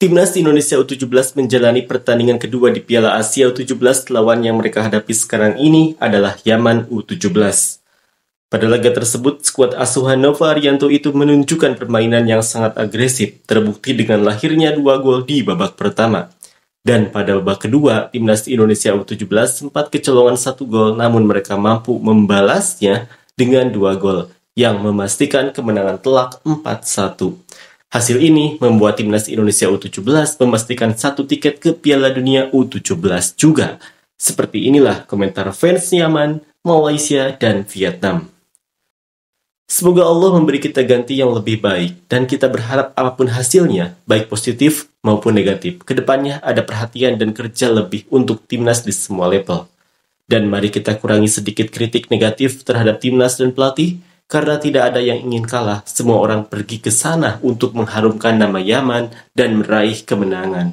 Timnas Indonesia U17 menjalani pertandingan kedua di Piala Asia U17. Lawan yang mereka hadapi sekarang ini adalah Yaman U17. Pada laga tersebut, skuad asuhan Nova Arianto itu menunjukkan permainan yang sangat agresif, terbukti dengan lahirnya 2 gol di babak pertama. Dan pada babak kedua, Timnas Indonesia U17 sempat kecolongan 1 gol, namun mereka mampu membalasnya dengan 2 gol, yang memastikan kemenangan telak 4-1. Hasil ini membuat Timnas Indonesia U17 memastikan 1 tiket ke Piala Dunia U17 juga. Seperti inilah komentar fans Yaman, Malaysia, dan Vietnam. Semoga Allah memberi kita ganti yang lebih baik, dan kita berharap apapun hasilnya, baik positif maupun negatif, kedepannya ada perhatian dan kerja lebih untuk Timnas di semua level. Dan mari kita kurangi sedikit kritik negatif terhadap Timnas dan pelatih, karena tidak ada yang ingin kalah, semua orang pergi ke sana untuk mengharumkan nama Yaman dan meraih kemenangan.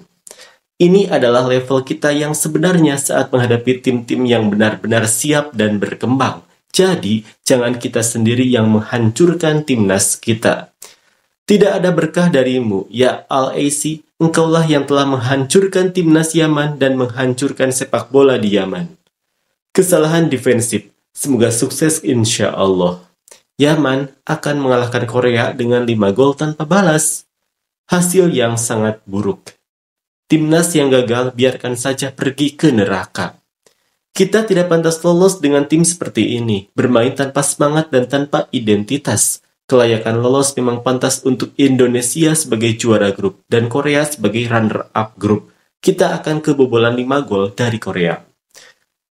Ini adalah level kita yang sebenarnya saat menghadapi tim-tim yang benar-benar siap dan berkembang. Jadi, jangan kita sendiri yang menghancurkan timnas kita. Tidak ada berkah darimu, ya Al-Aisi, engkaulah yang telah menghancurkan timnas Yaman dan menghancurkan sepak bola di Yaman. Kesalahan defensif, semoga sukses insya Allah. Yaman akan mengalahkan Korea dengan 5 gol tanpa balas. Hasil yang sangat buruk. Timnas yang gagal biarkan saja pergi ke neraka. Kita tidak pantas lolos dengan tim seperti ini, bermain tanpa semangat dan tanpa identitas. Kelayakan lolos memang pantas untuk Indonesia sebagai juara grup dan Korea sebagai runner-up grup. Kita akan kebobolan 5 gol dari Korea.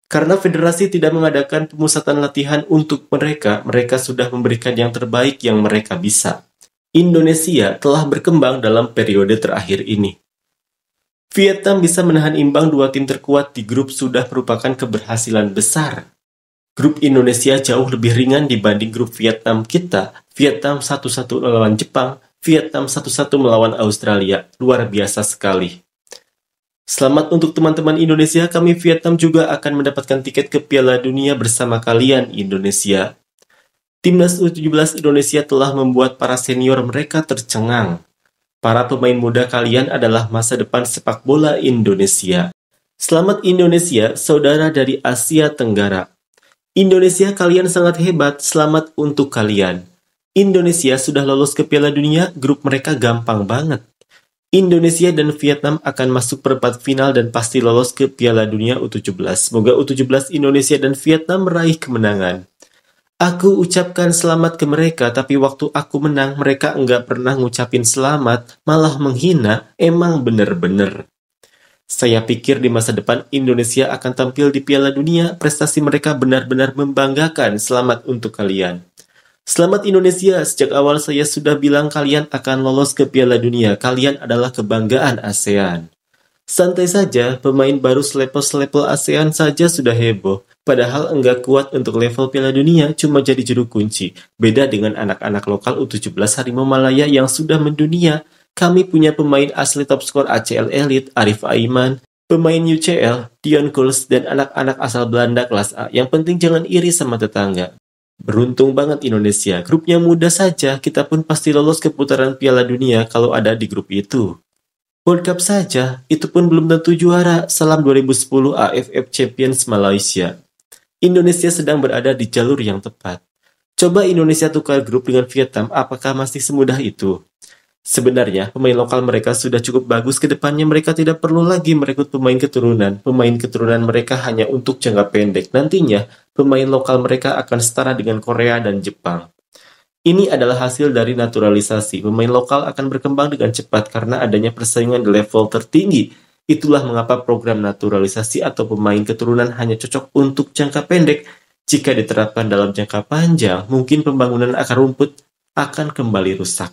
Karena federasi tidak mengadakan pemusatan latihan untuk mereka, mereka sudah memberikan yang terbaik yang mereka bisa. Indonesia telah berkembang dalam periode terakhir ini. Vietnam bisa menahan imbang 2 tim terkuat di grup sudah merupakan keberhasilan besar. Grup Indonesia jauh lebih ringan dibanding grup Vietnam kita. Vietnam 1-1 melawan Jepang, Vietnam 1-1 melawan Australia. Luar biasa sekali. Selamat untuk teman-teman Indonesia, kami Vietnam juga akan mendapatkan tiket ke Piala Dunia bersama kalian Indonesia. Timnas U17 Indonesia telah membuat para senior mereka tercengang. Para pemain muda kalian adalah masa depan sepak bola Indonesia. Selamat Indonesia, saudara dari Asia Tenggara. Indonesia kalian sangat hebat, selamat untuk kalian. Indonesia sudah lolos ke Piala Dunia, grup mereka gampang banget. Indonesia dan Vietnam akan masuk perempat final dan pasti lolos ke Piala Dunia U17. Semoga U17 Indonesia dan Vietnam meraih kemenangan. Aku ucapkan selamat ke mereka, tapi waktu aku menang, mereka enggak pernah ngucapin selamat, malah menghina, emang bener-bener. Saya pikir di masa depan Indonesia akan tampil di Piala Dunia, prestasi mereka benar-benar membanggakan, selamat untuk kalian. Selamat Indonesia, sejak awal saya sudah bilang kalian akan lolos ke Piala Dunia. Kalian adalah kebanggaan ASEAN. Santai saja, pemain baru selevel ASEAN saja sudah heboh. Padahal enggak kuat untuk level Piala Dunia, cuma jadi juru kunci. Beda dengan anak-anak lokal U17 Harimau Malaya yang sudah mendunia. Kami punya pemain asli top skor ACL Elite, Arif Aiman, pemain UCL, Dion Kuls, dan anak-anak asal Belanda kelas A. Yang penting jangan iri sama tetangga. Beruntung banget Indonesia, grupnya mudah saja, kita pun pasti lolos ke putaran Piala Dunia kalau ada di grup itu. World Cup saja, itu pun belum tentu juara, salam 2010 AFF Champions Malaysia. Indonesia sedang berada di jalur yang tepat. Coba Indonesia tukar grup dengan Vietnam, apakah masih semudah itu? Sebenarnya, pemain lokal mereka sudah cukup bagus, ke depannya mereka tidak perlu lagi merekrut pemain keturunan. Pemain keturunan mereka hanya untuk jangka pendek. Nantinya, pemain lokal mereka akan setara dengan Korea dan Jepang. Ini adalah hasil dari naturalisasi. Pemain lokal akan berkembang dengan cepat karena adanya persaingan di level tertinggi. Itulah mengapa program naturalisasi atau pemain keturunan hanya cocok untuk jangka pendek. Jika diterapkan dalam jangka panjang, mungkin pembangunan akar rumput akan kembali rusak.